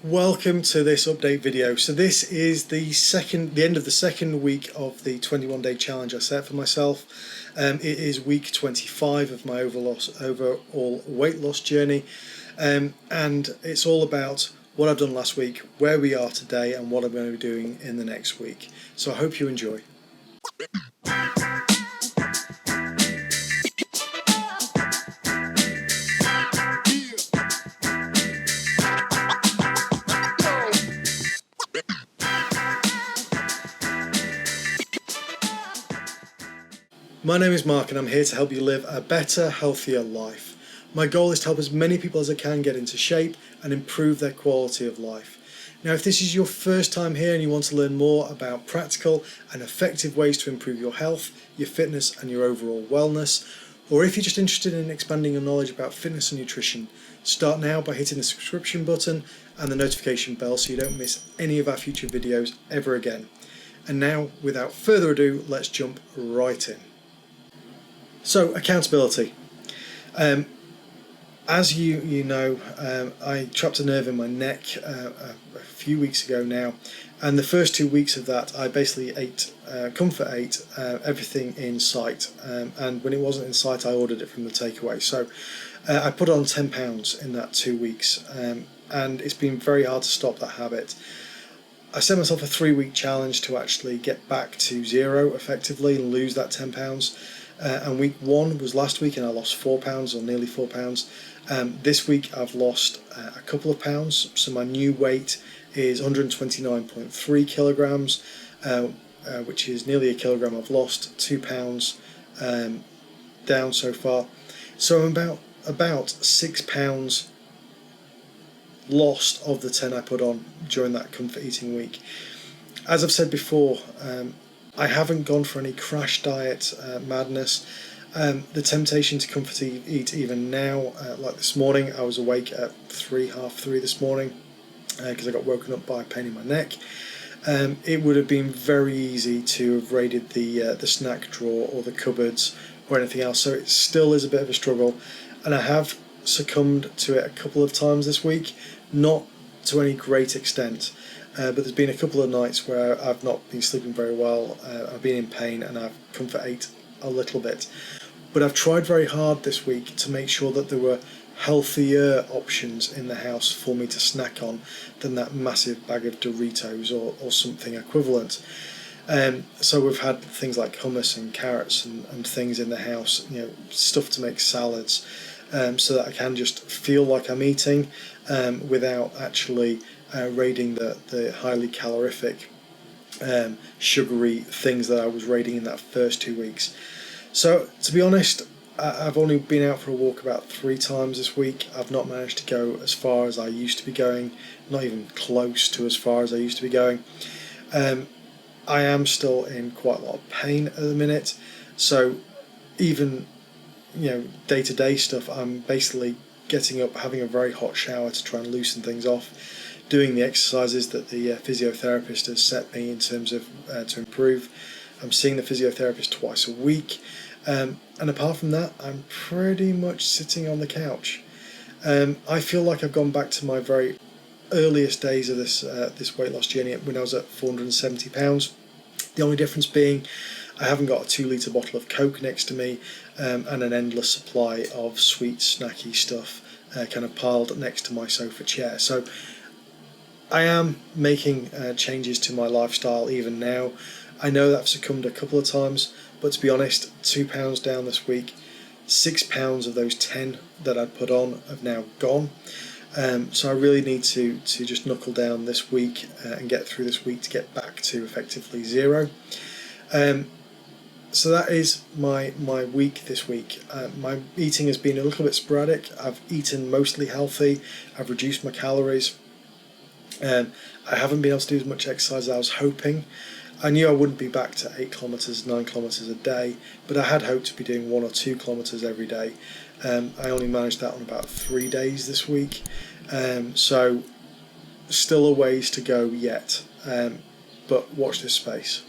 Welcome to this update video. So this is the end of the second week of the 21-day challenge I set for myself. It is week 25 of my overall weight loss journey, and it's all about what I've done last week, where we are today, and what I'm going to be doing in the next week. So I hope you enjoy. My name is Mark and I'm here to help you live a better, healthier life. My goal is to help as many people as I can get into shape and improve their quality of life. Now, if this is your first time here and you want to learn more about practical and effective ways to improve your health, your fitness and your overall wellness, or if you're just interested in expanding your knowledge about fitness and nutrition, start now by hitting the subscription button and the notification bell so you don't miss any of our future videos ever again. And now, without further ado, let's jump right in. So, accountability. As you know, I trapped a nerve in my neck a few weeks ago now, and the first 2 weeks of that I basically comfort ate everything in sight, and when it wasn't in sight I ordered it from the takeaway. So I put on 10 pounds in that 2 weeks, and it's been very hard to stop that habit. I set myself a 3-week challenge to actually get back to zero effectively and lose that 10 pounds. And week 1 was last week and I lost 4 pounds or nearly 4 pounds. This week I've lost a couple of pounds, so my new weight is 129.3 kilograms, which is nearly a kilogram. I've lost 2 pounds down so far, so I'm about 6 pounds lost of the 10 I put on during that comfort eating week. As I've said before, I haven't gone for any crash diet madness. The temptation to comfort eat even now, like this morning, I was awake at half three this morning because I got woken up by a pain in my neck. It would have been very easy to have raided the snack drawer or the cupboards or anything else, so it still is a bit of a struggle, and I have succumbed to it a couple of times this week, not to any great extent. But there's been a couple of nights where I've not been sleeping very well, I've been in pain and I've comfort ate a little bit. But I've tried very hard this week to make sure that there were healthier options in the house for me to snack on than that massive bag of Doritos or something equivalent. So we've had things like hummus and carrots and things in the house, stuff to make salads, so that I can just feel like I'm eating without actually raiding the highly calorific, sugary things that I was raiding in that first 2 weeks. So to be honest, I've only been out for a walk about 3 times this week. I've not managed to go as far as I used to be going, not even close to as far as I used to be going. I am still in quite a lot of pain at the minute, so even day-to-day stuff, I'm basically getting up, having a very hot shower to try and loosen things off, doing the exercises that the physiotherapist has set me in terms of to improve. I'm seeing the physiotherapist twice a week, and apart from that, I'm pretty much sitting on the couch. I feel like I've gone back to my very earliest days of this weight loss journey when I was at 470 pounds. The only difference being I haven't got a 2-litre bottle of Coke next to me and an endless supply of sweet snacky stuff kind of piled next to my sofa chair. So I am making changes to my lifestyle even now. I know that I've succumbed a couple of times, but to be honest, 2 pounds down this week, 6 pounds of those 10 that I'd put on have now gone. So I really need to just knuckle down this week and get through this week to get back to effectively zero. So that is my week this week. My eating has been a little bit sporadic. I've eaten mostly healthy. I've reduced my calories. I haven't been able to do as much exercise as I was hoping. I knew I wouldn't be back to 8 kilometres, 9 kilometres a day, but I had hoped to be doing 1 or 2 kilometres every day. I only managed that on about 3 days this week, so still a ways to go yet, but watch this space.